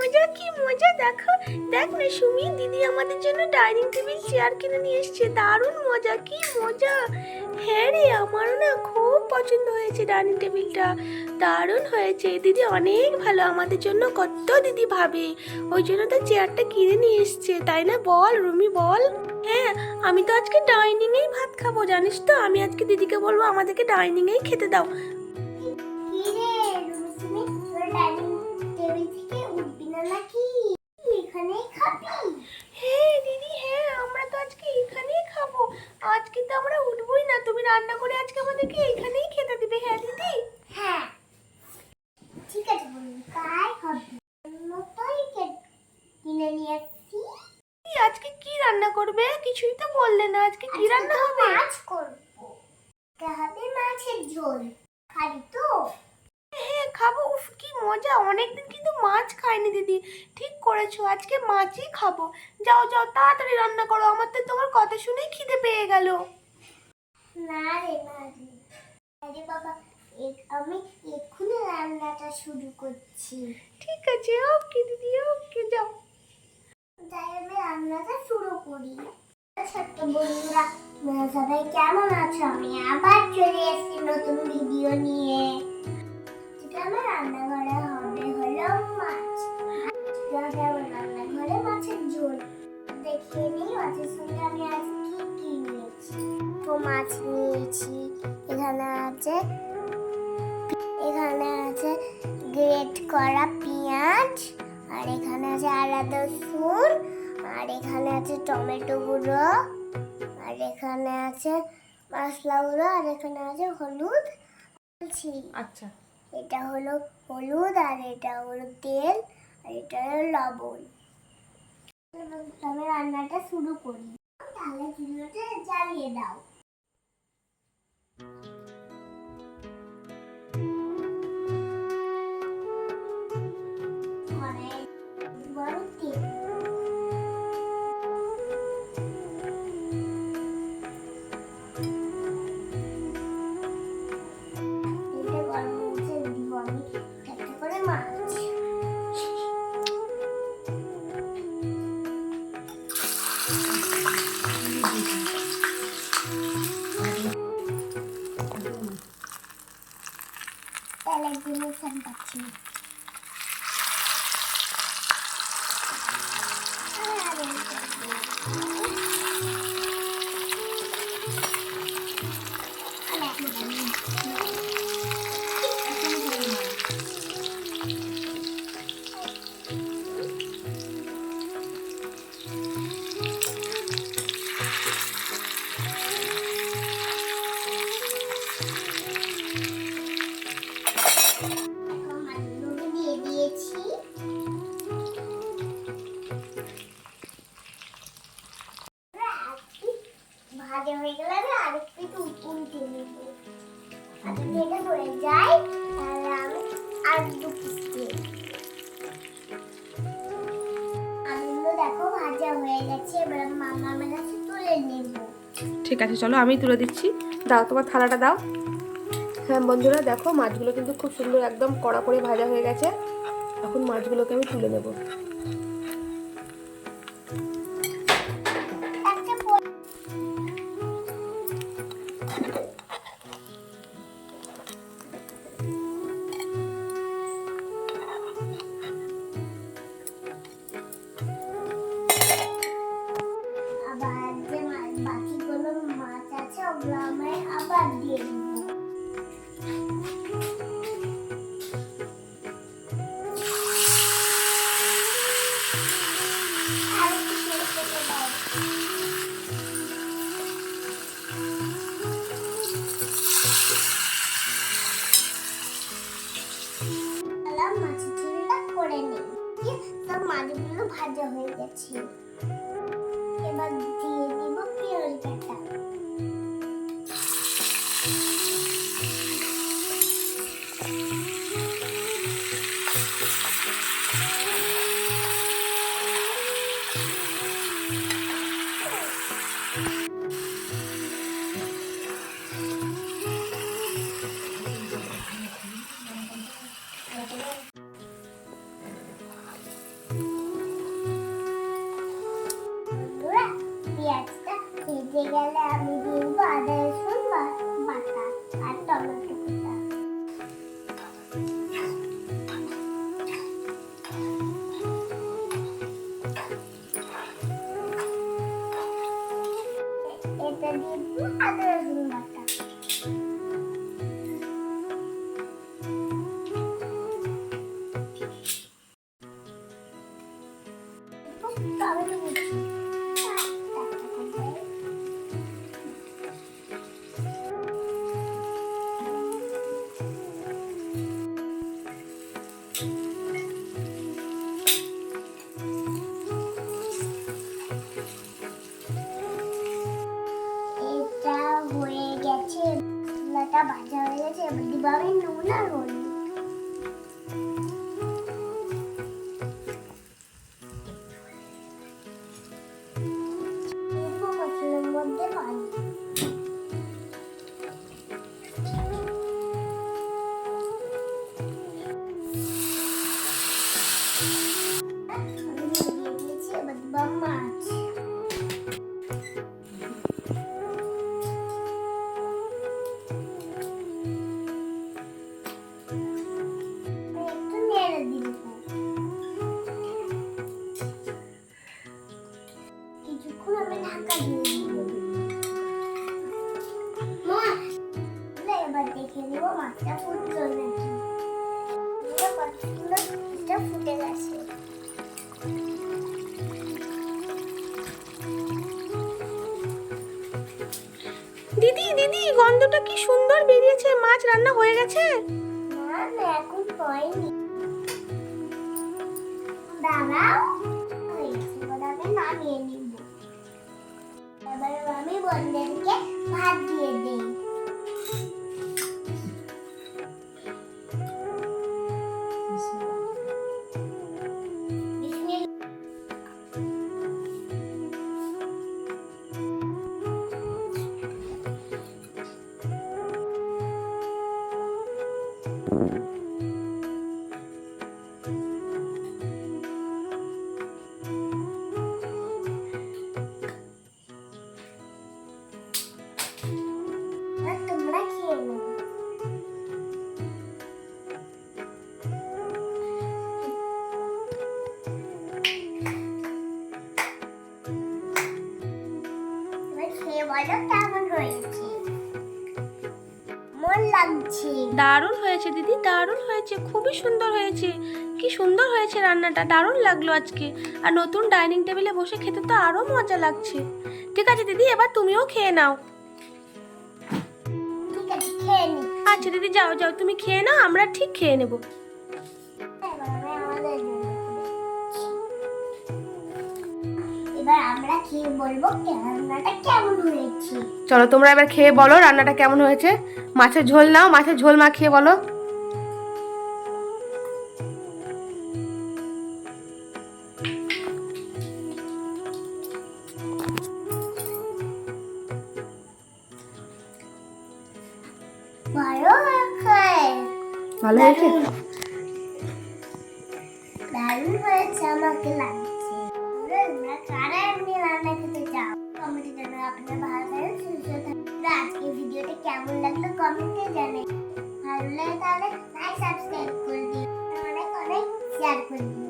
মজা কি মজা, দেখো দেখ না সুমি, দিদি আমাদের জন্য ডাইনিং টেবিল চেয়ার কিনে নিয়ে এসছে। দারুণ মজা, কি মজা। হ্যাঁ রে, আমারও না খুব পছন্দ হয়েছে ডাইনিং টেবিলটা, দারুণ হয়েছে। দিদি অনেক ভালো, আমাদের জন্য কত দিদি ভাবে, ওই জন্য তো চেয়ারটা কিনে নিয়ে এসছে, তাই না বল রুমি বল? হ্যাঁ, আমি তো আজকে ডাইনিংয়েই ভাত খাবো, জানিস তো। আমি আজকে দিদিকে বলবো আমাদেরকে ডাইনিংয়েই খেতে দাও। হ্যাঁ দিদি, হ্যাঁ আমরা তো আজকে এখানেই খাবো। আজকে তো আমরা উঠবোই না, তুমি রান্না করে আজকে আমাদেরকে এখানেই খেতে দিবে। হ্যাঁ দিদি। হ্যাঁ ঠিক আছে, বলুন তাই হবে। মতোই কিনে নিয়ে আসছি। আজকে কি রান্না করবে? কিছুই তো বললে না, আজকে কি রান্না হবে? মাছ করবো, হবে মাছের ঝোল। খাবি তো? হ্যাঁ খাবো। উফ কি মজা, অনেকদিন কিন্তু মাছ খাইনি দিদি। ঠিক করেছো, আজকে মাছই খাবো। যাও যাও তাড়াতাড়ি রান্না করো, আমার তো তোমার কথা শুনেই খিদে পেয়ে গেল। না রে আরে বাবা, আমি এক্ষুনি রান্নাটা শুরু করছি। ঠিক আছে, ওকে দিদি, ওকে যাও। তাই আমি রান্নাটা শুরু করি। ছোট্ট বন্ধুরা, সবাই কেমন আছো? আমি আবার চলে এসেছি নতুন ভিডিও নিয়ে। আমার রান্নাঘরে হবে হলো মাছ। রান্নাঘরে মাছের ঝোল দেখিয়ে নিই। মাছের সঙ্গে আমি আজ কি কি নিয়েছি। তো মাছ নিয়েছি, এখানে আছে গ্রেট করা পেঁয়াজ, আর এখানে আছে আদা রসুন, আর এখানে আছে টমেটো গুঁড়ো, আর এখানে আছে মশলা গুঁড়ো, আর এখানে আছে হলুদ। আচ্ছা, এটা হলো হলুদ, আর এটা হলো তেল, আর এটা হলো লবণ। আমি রান্নাটা শুরু করি। তাহলে চুলোটা জ্বালিয়ে দাও। অনেক বড় তেল। তেলটা গরম হয়েছে, দিব আমি একটা করে মাছ। তেল একদিনের সান পাচ্ছি না। দিয়ে দিয়েছি। ভাজা হয়ে গেলে আমি আরেকটু উল্টে নেব। যদি এটা হয়ে যায় তাহলে আমি আর দু পিস দিয়ে আলুগুলো দেখো ভাজা হয়ে গেছে। এবার মামার কাছে তুলে নেব। ঠিক আছে চলো আমি তুলে দিচ্ছি। দাও তোমার থালাটা দাও। হ্যাঁ বন্ধুরা দেখো, মাছগুলো কিন্তু খুব সুন্দর একদম কড়া করে ভাজা হয়ে গেছে। এখন মাছগুলোকে আমি তুলে নেব। আবার যে বাকিগুলো মাছ আছে ওগুলো আমি আবার দিয়ে দেব। মাছের ঝোলটা করে নিই। সব মাছগুলো ভাজা হয়ে গেছে। এবার দিয়ে দিব পেঁয়াজ বাটা। গেলে আমি দিয়ে দেবো আদা রসুন বাটা আর টমেটো কুচা। এটা দিয়ে দেবো আদা রসুন বাটা। টমেটো কুচি। এটা হয়ে গেছে, মশলাটা ভাজা হয়ে গেছে। এবার দিব আমি নুন আর হলুদ। মশলার মধ্যে পানি। আমি দিয়ে দিয়েছি, এবার দিব মাছ। একটু নেড়ে দিব। কিছুক্ষণ আমি ঢাকা দিয়ে দিব। এবার দেখে নিব মাছটা ফুটলো নাকি। কতগুলো ফুটে গেছে। দিদি দিদি গন্ধটা কি সুন্দর বেরিয়েছে, মাছ রান্না হয়ে গেছে। না না এখন হয়নি, দাঁড়াও। হয়েছে, এবার আমি নামিয়ে নিব। এবার আমি বোনদেরকে ভাত দিয়ে দিই। তোমরা খেয়ে নেবে। খেয়ে বলো কেমন হয়েছে। মন লাগছে। দারুণ হয়েছে দিদি, দারুণ হয়েছে, খুবই সুন্দর হয়েছে। কি সুন্দর হয়েছে রান্নাটা, দারুণ লাগলো আজকে। আর নতুন ডাইনিং টেবিলে বসে খেতে তো আরো মজা লাগছে। ঠিক আছে দিদি, এবার তুমিও খেয়ে নাও। ঠিক আছে, খেয়ে নি। আচ্ছা দিদি, যাও যাও, তুমি খেয়ে নাও, আমরা ঠিক খেয়ে নেব। এবার আমরা খেয়ে বলবো রান্নাটা কেমন হয়েছে। চলো তোমরা এবার খেয়ে বলো রান্নাটা কেমন হয়েছে। মাছের ঝোল নাও, মাছের ঝোল মাখিয়ে বলো। ভালো হয়েছে। ভালো হয়েছে। দারুণ হয়েছে, আমাকে লাগছে। তোমরা কারা এমনি রান্না খেতে চাও কমেন্টে জানাও। আপনারা ভালো থাকেন, সুস্থ থাকুন। আজকে ভিডিওটা কেমন লাগলো কমেন্টে জানাই। ভালো লাগে তাহলে লাইক সাবস্ক্রাইব করে দিন, অনেক অনেক শেয়ার করে দিন।